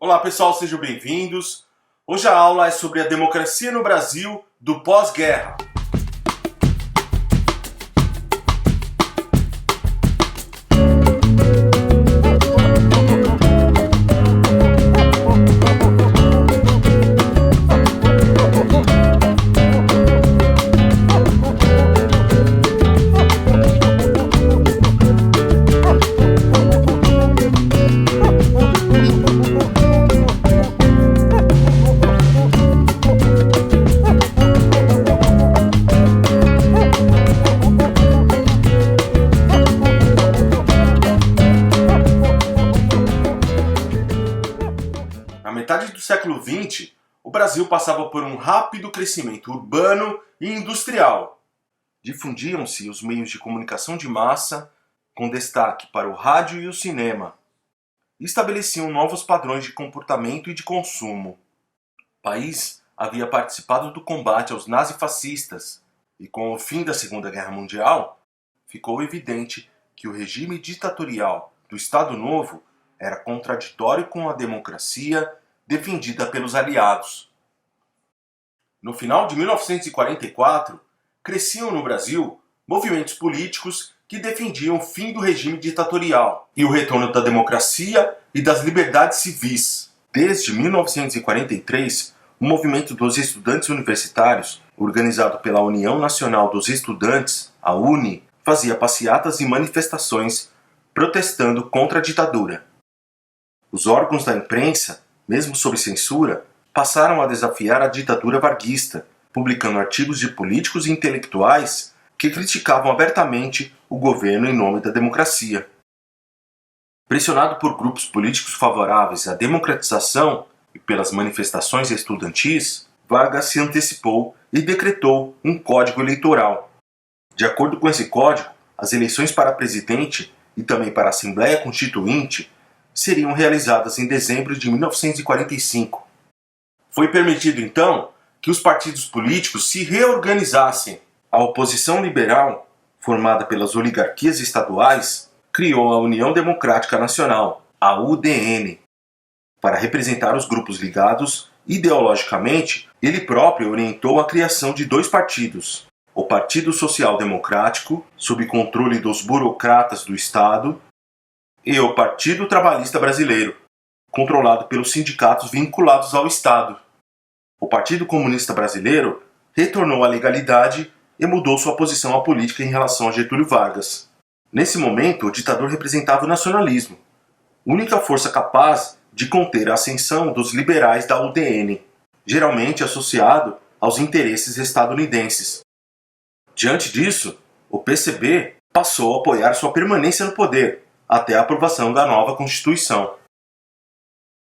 Olá pessoal, sejam bem-vindos. Hoje a aula é sobre a democracia no Brasil do pós-guerra. Na metade do século XX, o Brasil passava por um rápido crescimento urbano e industrial. Difundiam-se os meios de comunicação de massa, com destaque para o rádio e o cinema. E estabeleciam novos padrões de comportamento e de consumo. O país havia participado do combate aos nazifascistas, e com o fim da Segunda Guerra Mundial, ficou evidente que o regime ditatorial do Estado Novo era contraditório com a democracia defendida pelos aliados. No final de 1944, cresciam no Brasil movimentos políticos que defendiam o fim do regime ditatorial e o retorno da democracia e das liberdades civis. Desde 1943, o movimento dos estudantes universitários, organizado pela União Nacional dos Estudantes, a UNE, fazia passeatas e manifestações protestando contra a ditadura. Os órgãos da imprensa, mesmo sob censura, passaram a desafiar a ditadura varguista, publicando artigos de políticos e intelectuais que criticavam abertamente o governo em nome da democracia. Pressionado por grupos políticos favoráveis à democratização e pelas manifestações estudantis, Vargas se antecipou e decretou um código eleitoral. De acordo com esse código, as eleições para presidente e também para a Assembleia Constituinte seriam realizadas em dezembro de 1945. Foi permitido, então, que os partidos políticos se reorganizassem. A oposição liberal, formada pelas oligarquias estaduais, criou a União Democrática Nacional, a UDN. Para representar os grupos ligados, ideologicamente, ele próprio orientou a criação de dois partidos: o Partido Social Democrático, sob controle dos burocratas do Estado, e o Partido Trabalhista Brasileiro, controlado pelos sindicatos vinculados ao Estado. O Partido Comunista Brasileiro retornou à legalidade e mudou sua posição à política em relação a Getúlio Vargas. Nesse momento, o ditador representava o nacionalismo, única força capaz de conter a ascensão dos liberais da UDN, geralmente associado aos interesses estadunidenses. Diante disso, o PCB passou a apoiar sua permanência no poder, até a aprovação da nova Constituição.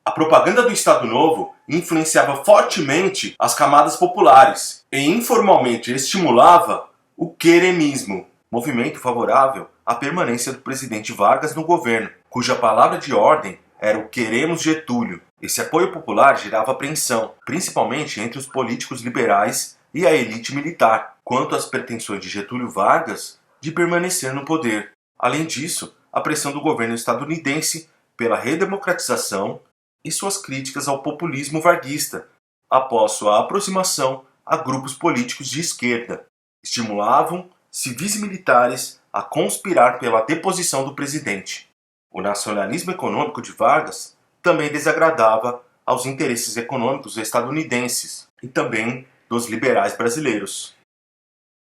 A propaganda do Estado Novo influenciava fortemente as camadas populares e informalmente estimulava o queremismo, movimento favorável à permanência do presidente Vargas no governo, cuja palavra de ordem era o "Queremos Getúlio". Esse apoio popular gerava apreensão, principalmente entre os políticos liberais e a elite militar, quanto às pretensões de Getúlio Vargas de permanecer no poder. Além disso, a pressão do governo estadunidense pela redemocratização e suas críticas ao populismo varguista, após sua aproximação a grupos políticos de esquerda, estimulavam civis e militares a conspirar pela deposição do presidente. O nacionalismo econômico de Vargas também desagradava aos interesses econômicos estadunidenses e também dos liberais brasileiros.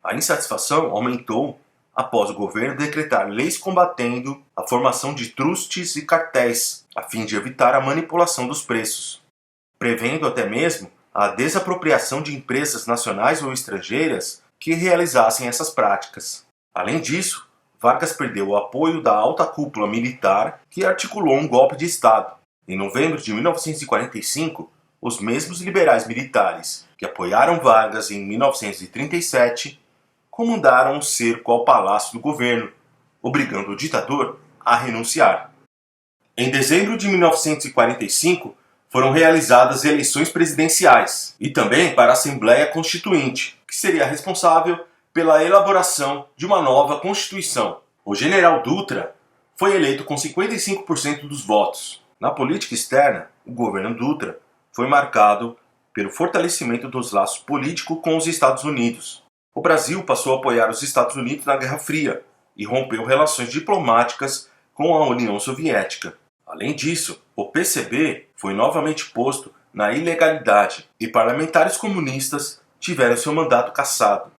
A insatisfação aumentou após o governo decretar leis combatendo a formação de trustes e cartéis, a fim de evitar a manipulação dos preços, prevendo até mesmo a desapropriação de empresas nacionais ou estrangeiras que realizassem essas práticas. Além disso, Vargas perdeu o apoio da alta cúpula militar que articulou um golpe de Estado. Em novembro de 1945, os mesmos liberais militares que apoiaram Vargas em 1937 comandaram um cerco ao palácio do governo, obrigando o ditador a renunciar. Em dezembro de 1945, foram realizadas eleições presidenciais e também para a Assembleia Constituinte, que seria responsável pela elaboração de uma nova Constituição. O general Dutra foi eleito com 55% dos votos. Na política externa, o governo Dutra foi marcado pelo fortalecimento dos laços políticos com os Estados Unidos. O Brasil passou a apoiar os Estados Unidos na Guerra Fria e rompeu relações diplomáticas com a União Soviética. Além disso, o PCB foi novamente posto na ilegalidade e parlamentares comunistas tiveram seu mandato cassado.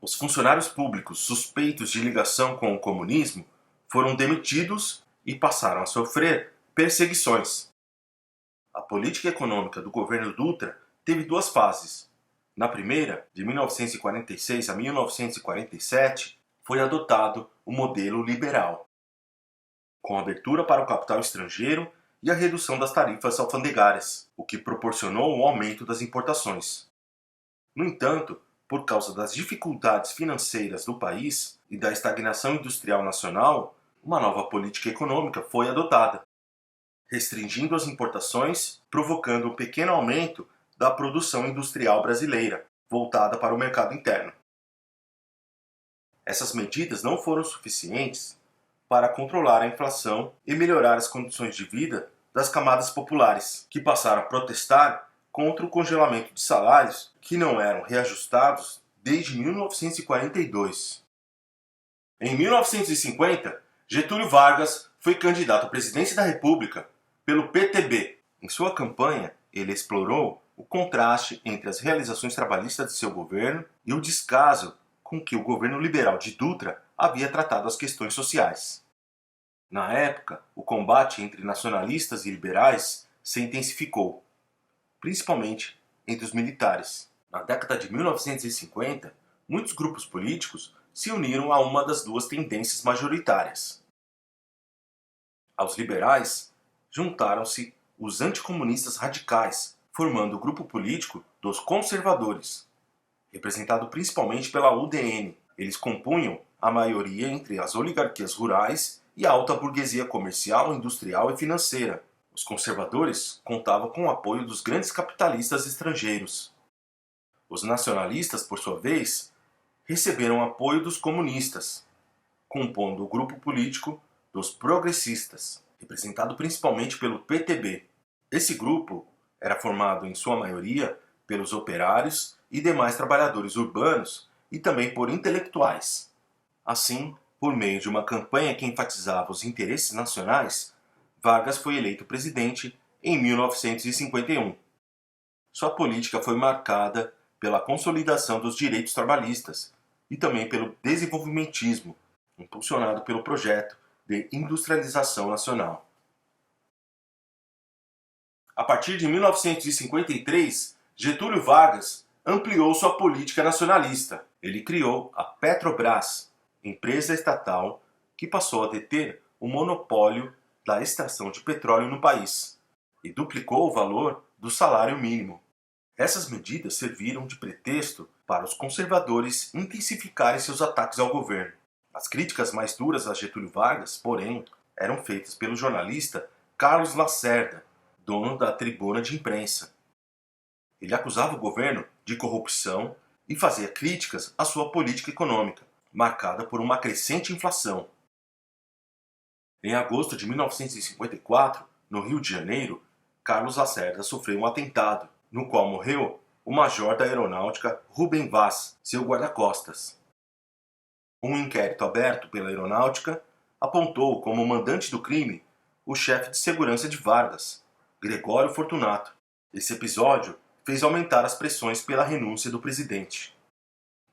Os funcionários públicos suspeitos de ligação com o comunismo foram demitidos e passaram a sofrer perseguições. A política econômica do governo Dutra teve duas fases. Na primeira, de 1946 a 1947, foi adotado o modelo liberal, com abertura para o capital estrangeiro e a redução das tarifas alfandegárias, o que proporcionou o aumento das importações. No entanto, por causa das dificuldades financeiras do país e da estagnação industrial nacional, uma nova política econômica foi adotada, restringindo as importações, provocando um pequeno aumento da produção industrial brasileira, voltada para o mercado interno. Essas medidas não foram suficientes para controlar a inflação e melhorar as condições de vida das camadas populares, que passaram a protestar contra o congelamento de salários que não eram reajustados desde 1942. Em 1950, Getúlio Vargas foi candidato à presidência da República pelo PTB. Em sua campanha, ele explorou o contraste entre as realizações trabalhistas de seu governo e o descaso com que o governo liberal de Dutra havia tratado as questões sociais. Na época, o combate entre nacionalistas e liberais se intensificou, principalmente entre os militares. Na década de 1950, muitos grupos políticos se uniram a uma das duas tendências majoritárias. Aos liberais, juntaram-se os anticomunistas radicais, formando o grupo político dos conservadores, representado principalmente pela UDN. Eles compunham a maioria entre as oligarquias rurais e a alta burguesia comercial, industrial e financeira. Os conservadores contavam com o apoio dos grandes capitalistas estrangeiros. Os nacionalistas, por sua vez, receberam apoio dos comunistas, compondo o grupo político dos progressistas, representado principalmente pelo PTB. Esse grupo era formado em sua maioria pelos operários e demais trabalhadores urbanos e também por intelectuais. Assim, por meio de uma campanha que enfatizava os interesses nacionais, Vargas foi eleito presidente em 1951. Sua política foi marcada pela consolidação dos direitos trabalhistas e também pelo desenvolvimentismo, impulsionado pelo projeto de industrialização nacional. A partir de 1953, Getúlio Vargas ampliou sua política nacionalista. Ele criou a Petrobras, empresa estatal que passou a deter o monopólio da extração de petróleo no país e duplicou o valor do salário mínimo. Essas medidas serviram de pretexto para os conservadores intensificarem seus ataques ao governo. As críticas mais duras a Getúlio Vargas, porém, eram feitas pelo jornalista Carlos Lacerda, dono da Tribuna de Imprensa. Ele acusava o governo de corrupção e fazia críticas à sua política econômica, marcada por uma crescente inflação. Em agosto de 1954, no Rio de Janeiro, Carlos Lacerda sofreu um atentado, no qual morreu o major da aeronáutica Rubem Vaz, seu guarda-costas. Um inquérito aberto pela aeronáutica apontou como mandante do crime o chefe de segurança de Vargas, Gregório Fortunato. Esse episódio fez aumentar as pressões pela renúncia do presidente.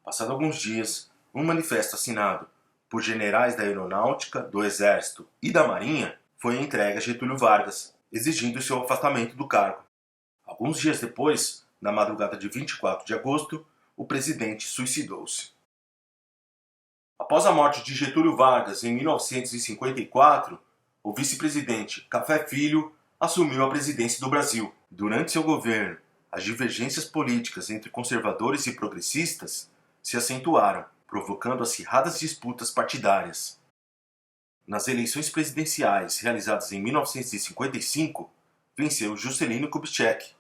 Passados alguns dias, um manifesto assinado por generais da aeronáutica, do exército e da marinha foi entregue a Getúlio Vargas, exigindo seu afastamento do cargo. Alguns dias depois, na madrugada de 24 de agosto, o presidente suicidou-se. Após a morte de Getúlio Vargas em 1954, o vice-presidente Café Filho assumiu a presidência do Brasil. Durante seu governo, as divergências políticas entre conservadores e progressistas se acentuaram, provocando acirradas disputas partidárias. Nas eleições presidenciais realizadas em 1955, venceu Juscelino Kubitschek,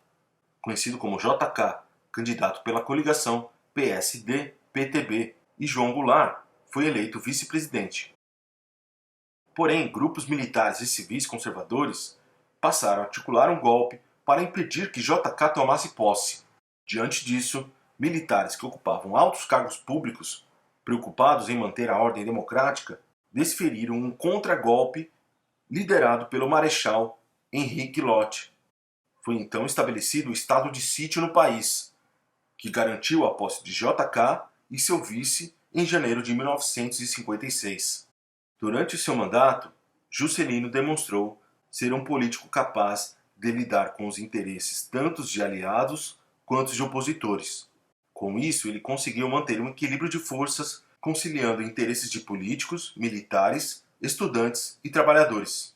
conhecido como JK, candidato pela coligação PSD-PTB, e João Goulart foi eleito vice-presidente. Porém, grupos militares e civis conservadores passaram a articular um golpe para impedir que JK tomasse posse. Diante disso, militares que ocupavam altos cargos públicos, preocupados em manter a ordem democrática, desferiram um contragolpe liderado pelo Marechal Henrique Lott. Foi então estabelecido o estado de sítio no país, que garantiu a posse de JK e seu vice em janeiro de 1956. Durante seu mandato, Juscelino demonstrou ser um político capaz de lidar com os interesses tanto de aliados quanto de opositores. Com isso, ele conseguiu manter um equilíbrio de forças, conciliando interesses de políticos, militares, estudantes e trabalhadores.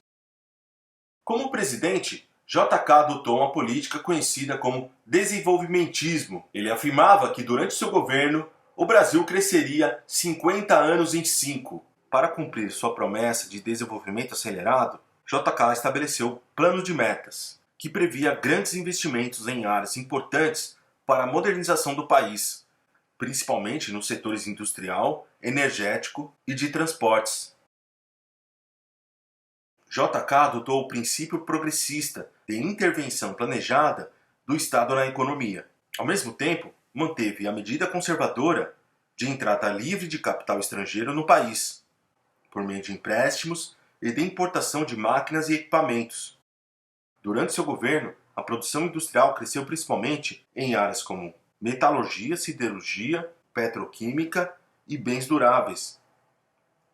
Como presidente, JK adotou uma política conhecida como desenvolvimentismo. Ele afirmava que durante seu governo, o Brasil cresceria 50 anos em 5. Para cumprir sua promessa de desenvolvimento acelerado, JK estabeleceu plano de metas, que previa grandes investimentos em áreas importantes para a modernização do país, principalmente nos setores industrial, energético e de transportes. JK adotou o princípio progressista de intervenção planejada do Estado na economia. Ao mesmo tempo, manteve a medida conservadora de entrada livre de capital estrangeiro no país, por meio de empréstimos e de importação de máquinas e equipamentos. Durante seu governo, a produção industrial cresceu principalmente em áreas como metalurgia, siderurgia, petroquímica e bens duráveis,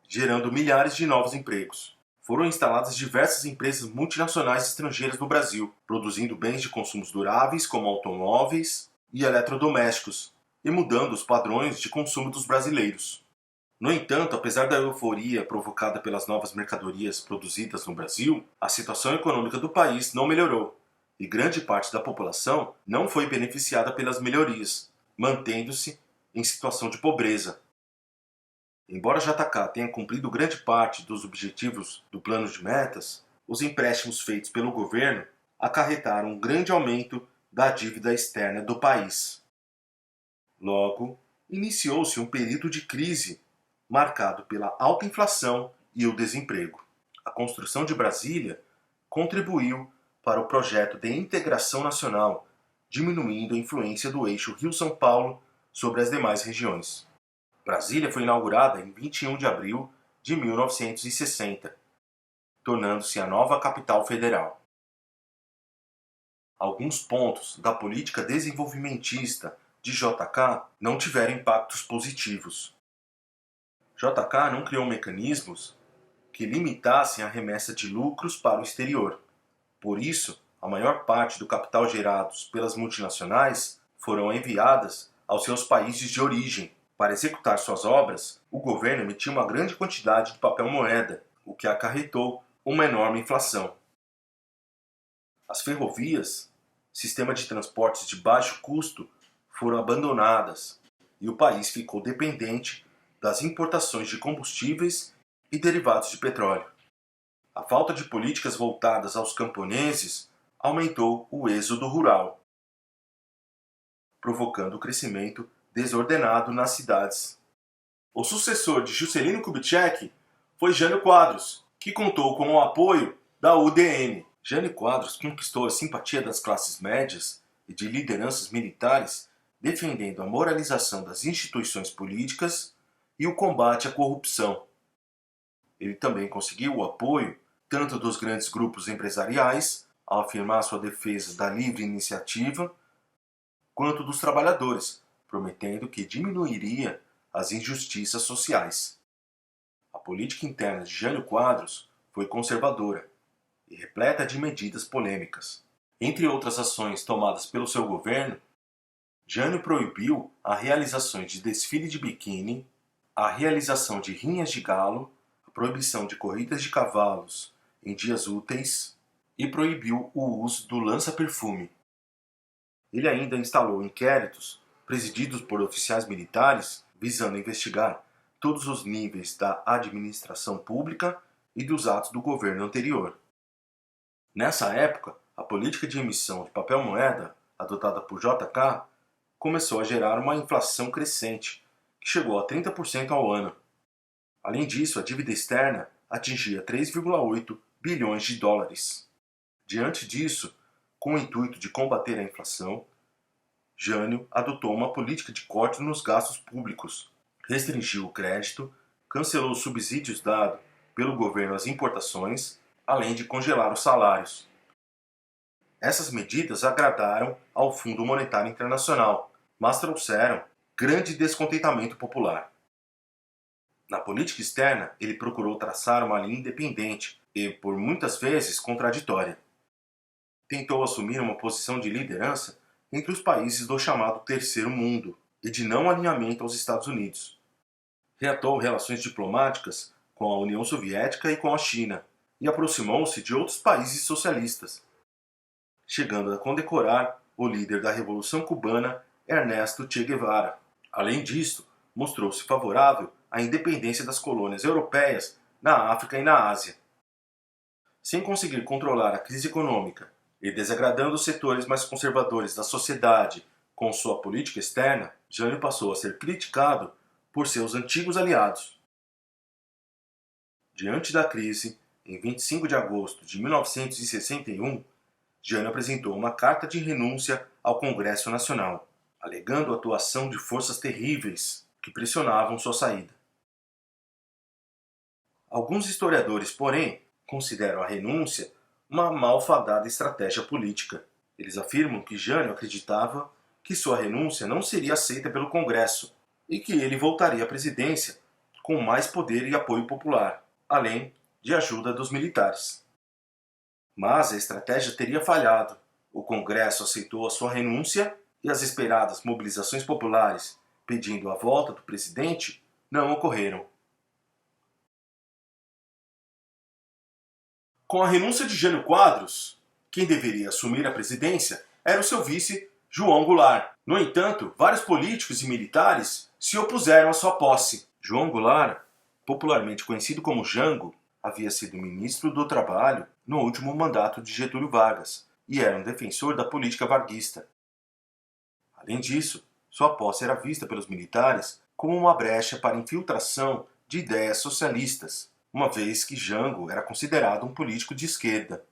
gerando milhares de novos empregos. Foram instaladas diversas empresas multinacionais estrangeiras no Brasil, produzindo bens de consumos duráveis como automóveis e eletrodomésticos, e mudando os padrões de consumo dos brasileiros. No entanto, apesar da euforia provocada pelas novas mercadorias produzidas no Brasil, a situação econômica do país não melhorou, e grande parte da população não foi beneficiada pelas melhorias, mantendo-se em situação de pobreza. Embora JK tenha cumprido grande parte dos objetivos do plano de metas, os empréstimos feitos pelo governo acarretaram um grande aumento da dívida externa do país. Logo, iniciou-se um período de crise marcado pela alta inflação e o desemprego. A construção de Brasília contribuiu para o projeto de integração nacional, diminuindo a influência do eixo Rio-São Paulo sobre as demais regiões. Brasília foi inaugurada em 21 de abril de 1960, tornando-se a nova capital federal. Alguns pontos da política desenvolvimentista de JK não tiveram impactos positivos. JK não criou mecanismos que limitassem a remessa de lucros para o exterior. Por isso, a maior parte do capital gerados pelas multinacionais foram enviadas aos seus países de origem. Para executar suas obras, o governo emitiu uma grande quantidade de papel moeda, o que acarretou uma enorme inflação. As ferrovias, sistema de transportes de baixo custo, foram abandonadas e o país ficou dependente das importações de combustíveis e derivados de petróleo. A falta de políticas voltadas aos camponeses aumentou o êxodo rural, provocando o crescimento desordenado nas cidades. O sucessor de Juscelino Kubitschek foi Jânio Quadros, que contou com o apoio da UDN. Jânio Quadros conquistou a simpatia das classes médias e de lideranças militares, defendendo a moralização das instituições políticas e o combate à corrupção. Ele também conseguiu o apoio tanto dos grandes grupos empresariais, ao afirmar sua defesa da livre iniciativa, quanto dos trabalhadores, prometendo que diminuiria as injustiças sociais. A política interna de Jânio Quadros foi conservadora e repleta de medidas polêmicas. Entre outras ações tomadas pelo seu governo, Jânio proibiu a realização de desfile de biquíni, a realização de rinhas de galo, a proibição de corridas de cavalos em dias úteis e proibiu o uso do lança-perfume. Ele ainda instalou inquéritos presididos por oficiais militares visando investigar todos os níveis da administração pública e dos atos do governo anterior. Nessa época, a política de emissão de papel moeda adotada por JK começou a gerar uma inflação crescente, que chegou a 30% ao ano. Além disso, a dívida externa atingia 3,8 bilhões de dólares. Diante disso, com o intuito de combater a inflação, Jânio adotou uma política de corte nos gastos públicos, restringiu o crédito, cancelou os subsídios dados pelo governo às importações, além de congelar os salários. Essas medidas agradaram ao Fundo Monetário Internacional, mas trouxeram grande descontentamento popular. Na política externa, ele procurou traçar uma linha independente e, por muitas vezes, contraditória. Tentou assumir uma posição de liderança entre os países do chamado Terceiro Mundo e de não alinhamento aos Estados Unidos. Reatou relações diplomáticas com a União Soviética e com a China e aproximou-se de outros países socialistas, chegando a condecorar o líder da Revolução Cubana, Ernesto Che Guevara. Além disso, mostrou-se favorável à independência das colônias europeias na África e na Ásia. Sem conseguir controlar a crise econômica e desagradando os setores mais conservadores da sociedade com sua política externa, Jânio passou a ser criticado por seus antigos aliados. Diante da crise, em 25 de agosto de 1961, Jânio apresentou uma carta de renúncia ao Congresso Nacional, alegando a atuação de forças terríveis que pressionavam sua saída. Alguns historiadores, porém, consideram a renúncia uma malfadada estratégia política. Eles afirmam que Jânio acreditava que sua renúncia não seria aceita pelo Congresso e que ele voltaria à presidência com mais poder e apoio popular, além de ajuda dos militares. Mas a estratégia teria falhado. O Congresso aceitou a sua renúncia e as esperadas mobilizações populares pedindo a volta do presidente não ocorreram. Com a renúncia de Jânio Quadros, quem deveria assumir a presidência era o seu vice, João Goulart. No entanto, vários políticos e militares se opuseram à sua posse. João Goulart, popularmente conhecido como Jango, havia sido ministro do Trabalho no último mandato de Getúlio Vargas e era um defensor da política varguista. Além disso, sua posse era vista pelos militares como uma brecha para infiltração de ideias socialistas, uma vez que Jango era considerado um político de esquerda.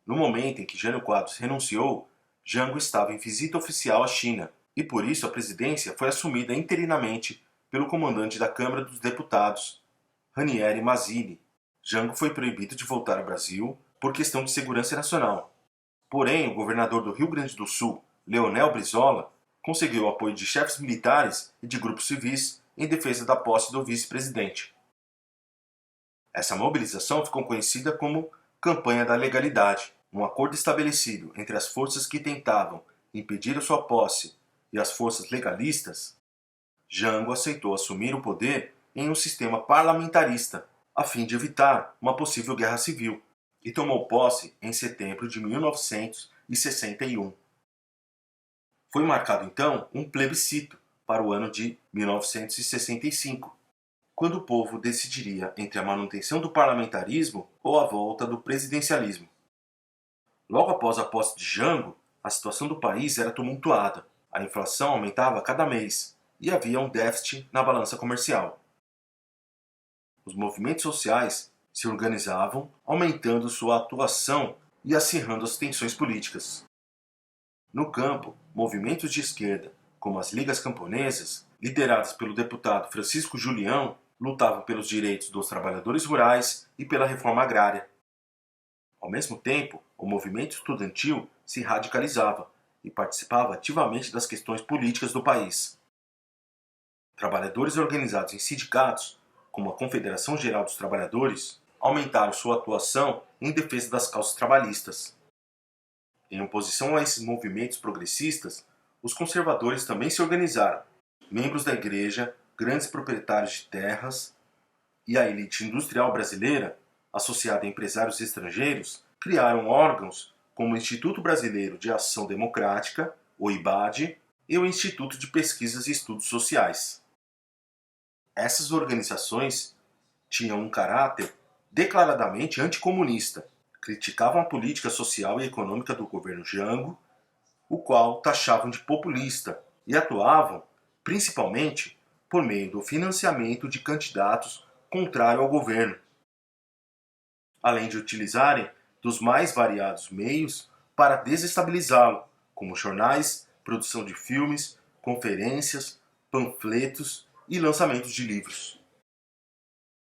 No momento em que Jânio Quadros renunciou, Jango estava em visita oficial à China e por isso a presidência foi assumida interinamente pelo comandante da Câmara dos Deputados, Ranieri Mazzilli. Jango foi proibido de voltar ao Brasil por questão de segurança nacional. Porém, o governador do Rio Grande do Sul, Leonel Brizola, conseguiu o apoio de chefes militares e de grupos civis em defesa da posse do vice-presidente. Essa mobilização ficou conhecida como Campanha da Legalidade, um acordo estabelecido entre as forças que tentavam impedir a sua posse e as forças legalistas. Jango aceitou assumir o poder em um sistema parlamentarista, a fim de evitar uma possível guerra civil, e tomou posse em setembro de 1961. Foi marcado então um plebiscito para o ano de 1965, quando o povo decidiria entre a manutenção do parlamentarismo ou a volta do presidencialismo. Logo após a posse de Jango, a situação do país era tumultuada. A inflação aumentava a cada mês e havia um déficit na balança comercial. Os movimentos sociais se organizavam, aumentando sua atuação e acirrando as tensões políticas. No campo, movimentos de esquerda, como as Ligas Camponesas, lideradas pelo deputado Francisco Julião, lutavam pelos direitos dos trabalhadores rurais e pela reforma agrária. Ao mesmo tempo, o movimento estudantil se radicalizava e participava ativamente das questões políticas do país. Trabalhadores organizados em sindicatos, como a Confederação Geral dos Trabalhadores, aumentaram sua atuação em defesa das causas trabalhistas. Em oposição a esses movimentos progressistas, os conservadores também se organizaram. Membros da igreja, grandes proprietários de terras e a elite industrial brasileira, associada a empresários estrangeiros, criaram órgãos como o Instituto Brasileiro de Ação Democrática, o IBAD, e o Instituto de Pesquisas e Estudos Sociais. Essas organizações tinham um caráter declaradamente anticomunista, criticavam a política social e econômica do governo Jango, o qual taxavam de populista, e atuavam, principalmente, por meio do financiamento de candidatos contrários ao governo, além de utilizarem dos mais variados meios para desestabilizá-lo, como jornais, produção de filmes, conferências, panfletos e lançamentos de livros.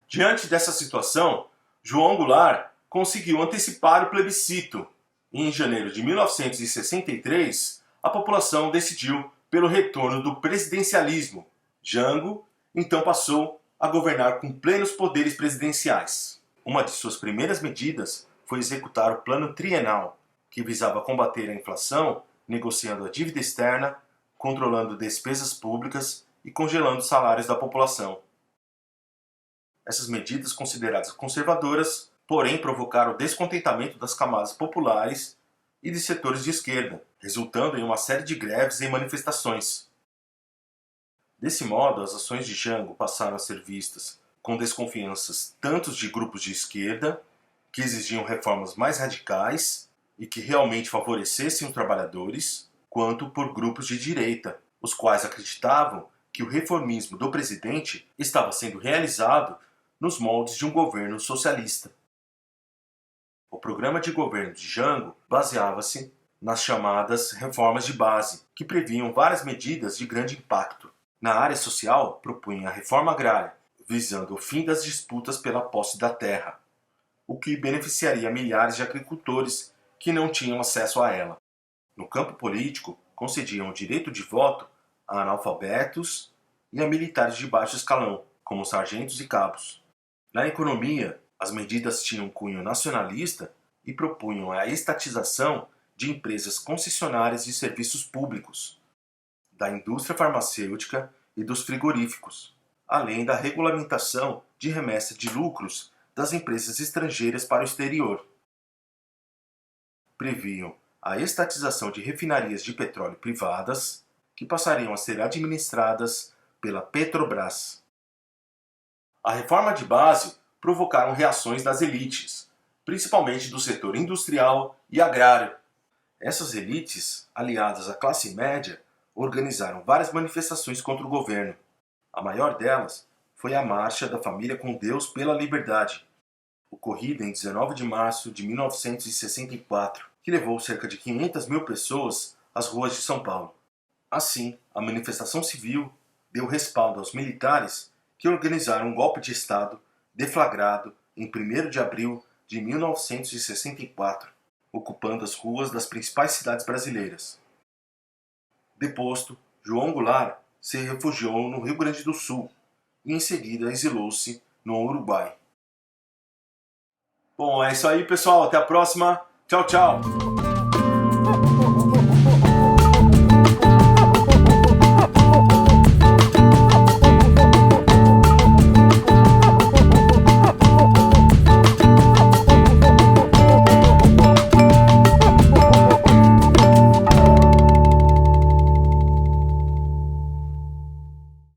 Diante dessa situação, João Goulart conseguiu antecipar o plebiscito. E em janeiro de 1963, a população decidiu pelo retorno do presidencialismo. Jango então passou a governar com plenos poderes presidenciais. Uma de suas primeiras medidas foi executar o Plano Trienal, que visava combater a inflação, negociando a dívida externa, controlando despesas públicas e congelando os salários da população. Essas medidas, consideradas conservadoras, porém provocaram o descontentamento das camadas populares e de setores de esquerda, resultando em uma série de greves e manifestações. Desse modo, as ações de Jango passaram a ser vistas com desconfianças tanto de grupos de esquerda, que exigiam reformas mais radicais e que realmente favorecessem os trabalhadores, quanto por grupos de direita, os quais acreditavam que o reformismo do presidente estava sendo realizado nos moldes de um governo socialista. O programa de governo de Jango baseava-se nas chamadas reformas de base, que previam várias medidas de grande impacto. Na área social, propunha a reforma agrária, visando o fim das disputas pela posse da terra, o que beneficiaria milhares de agricultores que não tinham acesso a ela. No campo político, concediam o direito de voto a analfabetos e a militares de baixo escalão, como sargentos e cabos. Na economia, as medidas tinham cunho nacionalista e propunham a estatização de empresas concessionárias de serviços públicos, da indústria farmacêutica e dos frigoríficos, além da regulamentação de remessa de lucros das empresas estrangeiras para o exterior. Previam a estatização de refinarias de petróleo privadas, que passariam a ser administradas pela Petrobras. A reforma de base provocaram reações das elites, principalmente do setor industrial e agrário. Essas elites, aliadas à classe média, organizaram várias manifestações contra o governo. A maior delas foi a Marcha da Família com Deus pela Liberdade, ocorrida em 19 de março de 1964, que levou cerca de 500 mil pessoas às ruas de São Paulo. Assim, a manifestação civil deu respaldo aos militares que organizaram um golpe de Estado deflagrado em 1º de abril de 1964, ocupando as ruas das principais cidades brasileiras. Deposto, João Goulart se refugiou no Rio Grande do Sul e em seguida exilou-se no Uruguai. Bom, é isso aí, pessoal. Até a próxima. Tchau, tchau.